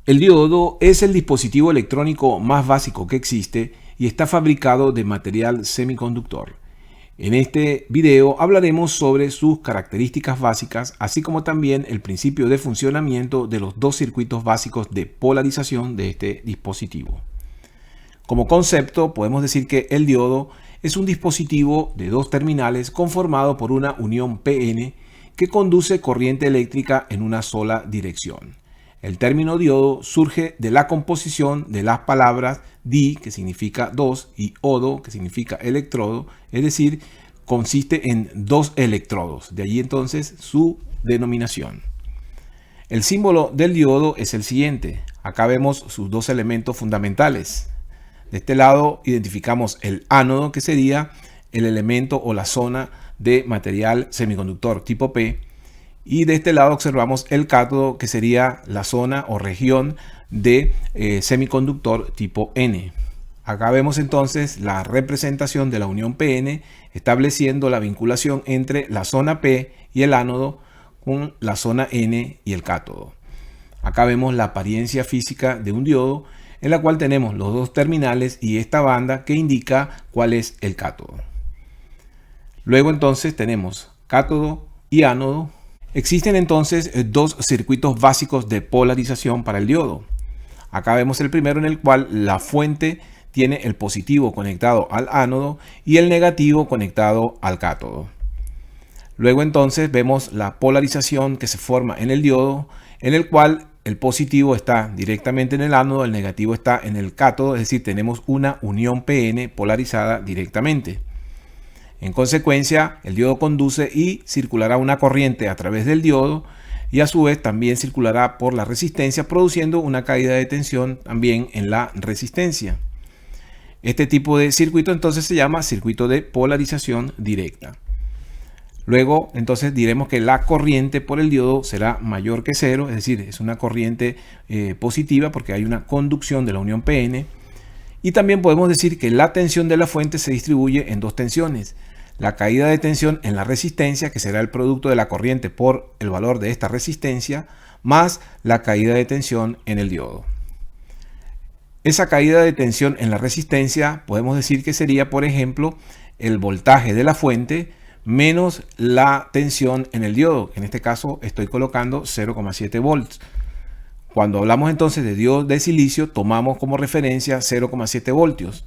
El diodo es el dispositivo electrónico más básico que existe y está fabricado de material semiconductor. En este video hablaremos sobre sus características básicas, así como también el principio de funcionamiento de los dos circuitos básicos de polarización de este dispositivo. Como concepto, podemos decir que el diodo es un dispositivo de dos terminales conformado por una unión PN que conduce corriente eléctrica en una sola dirección. El término diodo surge de la composición de las palabras di, que significa dos, y odo, que significa electrodo, es decir, consiste en dos electrodos. De allí entonces su denominación. El símbolo del diodo es el siguiente. Acá vemos sus dos elementos fundamentales. De este lado identificamos el ánodo, que sería el elemento o la zona de material semiconductor tipo P. Y de este lado observamos el cátodo, que sería la zona o región de semiconductor tipo N. Acá vemos entonces la representación de la unión PN, estableciendo la vinculación entre la zona P y el ánodo con la zona N y el cátodo. Acá vemos la apariencia física de un diodo, en la cual tenemos los dos terminales y esta banda que indica cuál es el cátodo. Luego entonces tenemos cátodo y ánodo. Existen entonces dos circuitos básicos de polarización para el diodo. Acá vemos el primero, en el cual la fuente tiene el positivo conectado al ánodo y el negativo conectado al cátodo. Luego entonces vemos la polarización que se forma en el diodo, en el cual el positivo está directamente en el ánodo, el negativo está en el cátodo, es decir, tenemos una unión PN polarizada directamente. En consecuencia, el diodo conduce y circulará una corriente a través del diodo y a su vez también circulará por la resistencia, produciendo una caída de tensión también en la resistencia. Este tipo de circuito entonces se llama circuito de polarización directa. Luego entonces diremos que la corriente por el diodo será mayor que cero, es decir, es una corriente positiva porque hay una conducción de la unión PN. Y también podemos decir que la tensión de la fuente se distribuye en dos tensiones. La caída de tensión en la resistencia, que será el producto de la corriente por el valor de esta resistencia, más la caída de tensión en el diodo. Esa caída de tensión en la resistencia podemos decir que sería, por ejemplo, el voltaje de la fuente menos la tensión en el diodo. En este caso estoy colocando 0,7 volts. Cuando hablamos entonces de diodos de silicio, tomamos como referencia 0,7 voltios.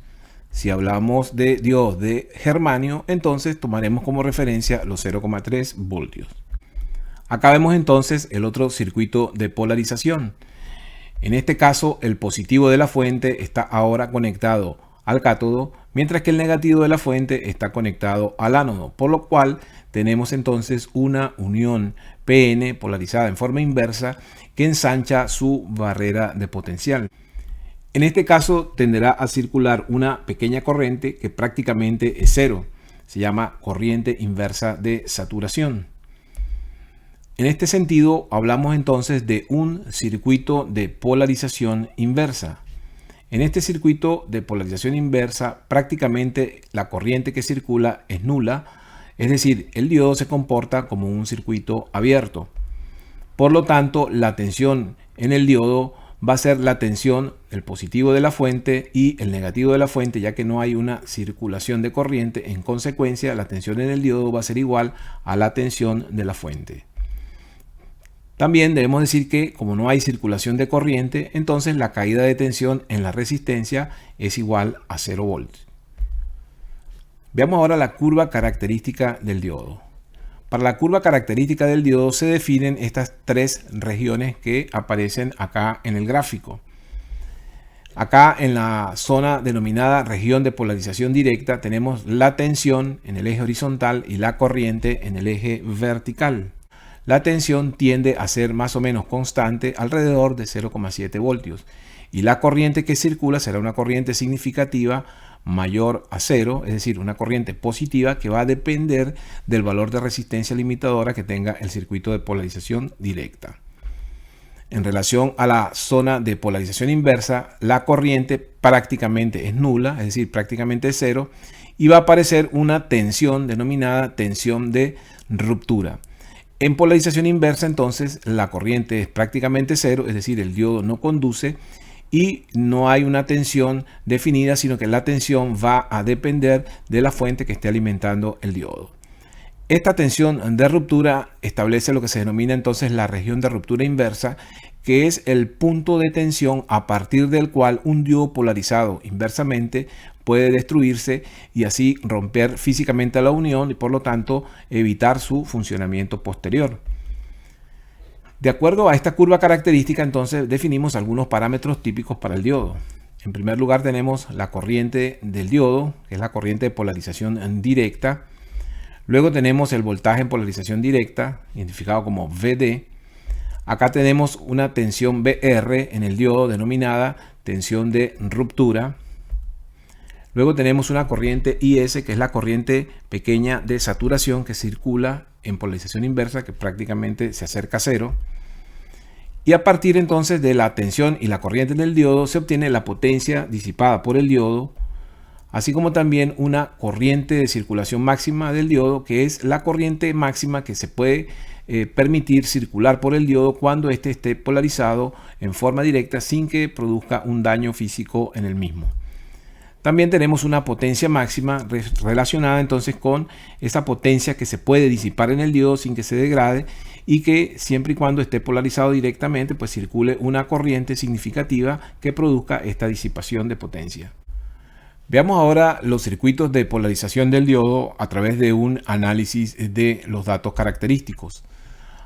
Si hablamos de diodos de germanio, entonces tomaremos como referencia los 0,3 voltios. Acá vemos entonces el otro circuito de polarización. En este caso, el positivo de la fuente está ahora conectado al cátodo, mientras que el negativo de la fuente está conectado al ánodo, por lo cual tenemos entonces una unión PN polarizada en forma inversa que ensancha su barrera de potencial. En este caso tenderá a circular una pequeña corriente que prácticamente es cero. Se llama corriente inversa de saturación. En este sentido hablamos entonces de un circuito de polarización inversa. En este circuito de polarización inversa prácticamente la corriente que circula es nula, es decir, el diodo se comporta como un circuito abierto. Por lo tanto, la tensión en el diodo va a ser la tensión, el positivo de la fuente y el negativo de la fuente, ya que no hay una circulación de corriente. En consecuencia, la tensión en el diodo va a ser igual a la tensión de la fuente. También debemos decir que como no hay circulación de corriente, entonces la caída de tensión en la resistencia es igual a 0 volts. Veamos ahora la curva característica del diodo. Para la curva característica del diodo se definen estas tres regiones que aparecen acá en el gráfico. Acá en la zona denominada región de polarización directa tenemos la tensión en el eje horizontal y la corriente en el eje vertical. La tensión tiende a ser más o menos constante alrededor de 0,7 voltios y la corriente que circula será una corriente significativa mayor a cero, es decir, una corriente positiva que va a depender del valor de resistencia limitadora que tenga el circuito de polarización directa. En relación a la zona de polarización inversa, la corriente prácticamente es nula, es decir, prácticamente cero, y va a aparecer una tensión denominada tensión de ruptura. En polarización inversa, entonces, la corriente es prácticamente cero, es decir, el diodo no conduce y no hay una tensión definida, sino que la tensión va a depender de la fuente que esté alimentando el diodo. Esta tensión de ruptura establece lo que se denomina entonces la región de ruptura inversa, que es el punto de tensión a partir del cual un diodo polarizado inversamente puede destruirse y así romper físicamente la unión y por lo tanto evitar su funcionamiento posterior. De acuerdo a esta curva característica, entonces definimos algunos parámetros típicos para el diodo. En primer lugar tenemos la corriente del diodo, que es la corriente de polarización directa. Luego tenemos el voltaje en polarización directa, identificado como VD. Acá tenemos una tensión VR en el diodo denominada tensión de ruptura. Luego tenemos una corriente IS, que es la corriente pequeña de saturación que circula en polarización inversa, que prácticamente se acerca a cero. Y a partir entonces de la tensión y la corriente del diodo se obtiene la potencia disipada por el diodo, así como también una corriente de circulación máxima del diodo, que es la corriente máxima que se puede permitir circular por el diodo cuando éste esté polarizado en forma directa sin que produzca un daño físico en el mismo. También tenemos una potencia máxima relacionada entonces con esa potencia que se puede disipar en el diodo sin que se degrade y que siempre y cuando esté polarizado directamente pues circule una corriente significativa que produzca esta disipación de potencia. Veamos ahora los circuitos de polarización del diodo a través de un análisis de los datos característicos.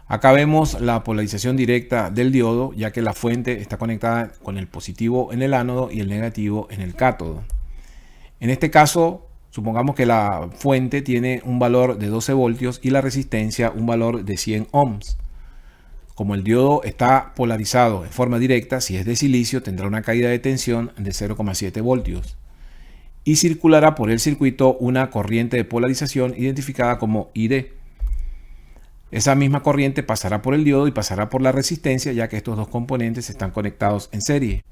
Acá vemos la polarización directa del diodo, ya que la fuente está conectada con el positivo en el ánodo y el negativo en el cátodo. En este caso, supongamos que la fuente tiene un valor de 12 voltios y la resistencia un valor de 100 ohms. Como el diodo está polarizado en forma directa, si es de silicio tendrá una caída de tensión de 0,7 voltios. Y circulará por el circuito una corriente de polarización identificada como ID. Esa misma corriente pasará por el diodo y pasará por la resistencia, ya que estos dos componentes están conectados en serie.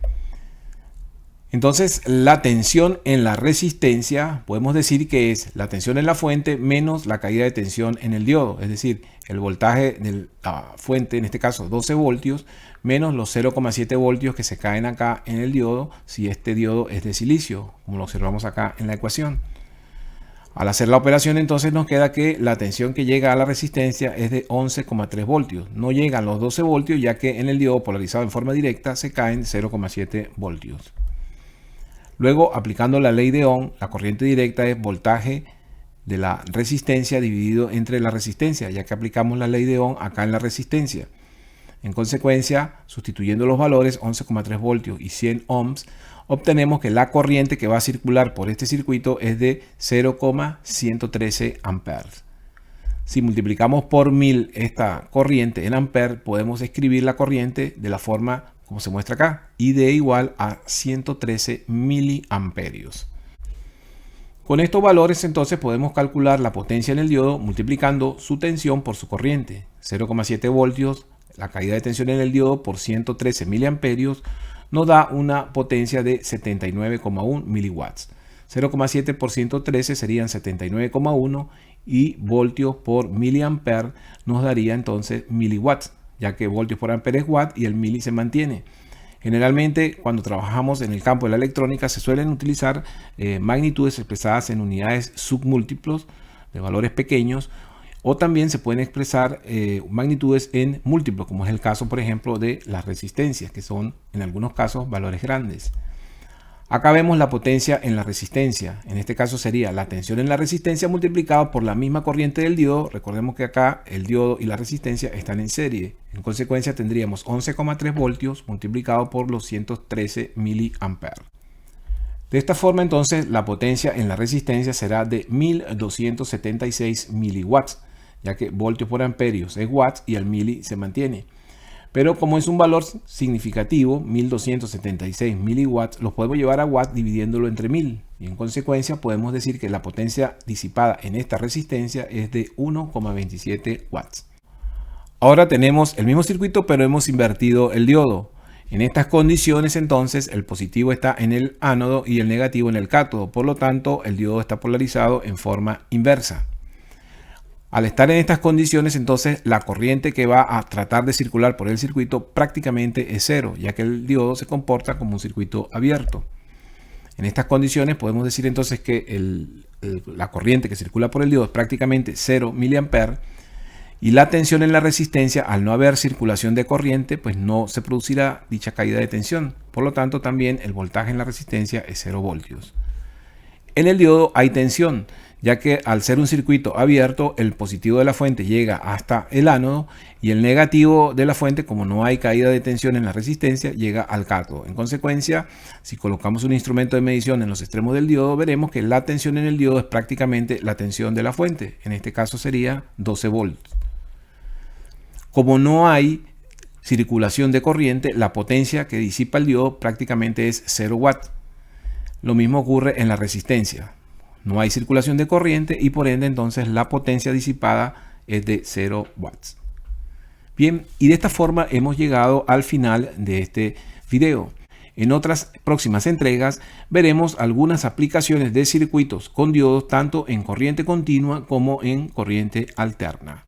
Entonces, la tensión en la resistencia podemos decir que es la tensión en la fuente menos la caída de tensión en el diodo, es decir, el voltaje de la fuente, en este caso 12 voltios, menos los 0,7 voltios que se caen acá en el diodo si este diodo es de silicio, como lo observamos acá en la ecuación. Al hacer la operación entonces nos queda que la tensión que llega a la resistencia es de 11,3 voltios. No llegan los 12 voltios ya que en el diodo polarizado en forma directa se caen 0,7 voltios. Luego, aplicando la ley de Ohm, la corriente directa es voltaje de la resistencia dividido entre la resistencia, ya que aplicamos la ley de Ohm acá en la resistencia. En consecuencia, sustituyendo los valores 11,3 voltios y 100 ohms, obtenemos que la corriente que va a circular por este circuito es de 0,113 amperes. Si multiplicamos por 1000 esta corriente en amperes, podemos escribir la corriente de la forma como se muestra acá, ID igual a 113 miliamperios. Con estos valores entonces podemos calcular la potencia en el diodo multiplicando su tensión por su corriente. 0,7 voltios, la caída de tensión en el diodo por 113 miliamperios nos da una potencia de 79,1 miliwatts. 0,7 por 113 serían 79,1 y voltios por miliamper nos daría entonces miliwatts, ya que voltios por ampere es watt y el mili se mantiene. Generalmente cuando trabajamos en el campo de la electrónica se suelen utilizar magnitudes expresadas en unidades submúltiplos de valores pequeños, o también se pueden expresar magnitudes en múltiplos, como es el caso por ejemplo de las resistencias, que son en algunos casos valores grandes. Acá vemos la potencia en la resistencia. En este caso sería la tensión en la resistencia multiplicada por la misma corriente del diodo. Recordemos que acá el diodo y la resistencia están en serie. En consecuencia tendríamos 11,3 voltios multiplicado por los 113 miliamperes. De esta forma entonces la potencia en la resistencia será de 1276 miliwatts, ya que voltios por amperios es watts y el mili se mantiene. Pero como es un valor significativo, 1276 miliwatts, los podemos llevar a watts dividiéndolo entre 1000. Y en consecuencia podemos decir que la potencia disipada en esta resistencia es de 1,27 watts. Ahora tenemos el mismo circuito, pero hemos invertido el diodo. En estas condiciones entonces el positivo está en el ánodo y el negativo en el cátodo. Por lo tanto, el diodo está polarizado en forma inversa. Al estar en estas condiciones, entonces la corriente que va a tratar de circular por el circuito prácticamente es cero, ya que el diodo se comporta como un circuito abierto. En estas condiciones podemos decir entonces que la corriente que circula por el diodo es prácticamente 0 mA y la tensión en la resistencia, al no haber circulación de corriente, pues no se producirá dicha caída de tensión. Por lo tanto, también el voltaje en la resistencia es 0 voltios. En el diodo hay tensión, ya que al ser un circuito abierto, el positivo de la fuente llega hasta el ánodo y el negativo de la fuente, como no hay caída de tensión en la resistencia, llega al cátodo. En consecuencia, si colocamos un instrumento de medición en los extremos del diodo, veremos que la tensión en el diodo es prácticamente la tensión de la fuente. En este caso sería 12 volts. Como no hay circulación de corriente, la potencia que disipa el diodo prácticamente es 0 watts. Lo mismo ocurre en la resistencia. No hay circulación de corriente y por ende entonces la potencia disipada es de 0 watts. Bien, y de esta forma hemos llegado al final de este video. En otras próximas entregas veremos algunas aplicaciones de circuitos con diodos tanto en corriente continua como en corriente alterna.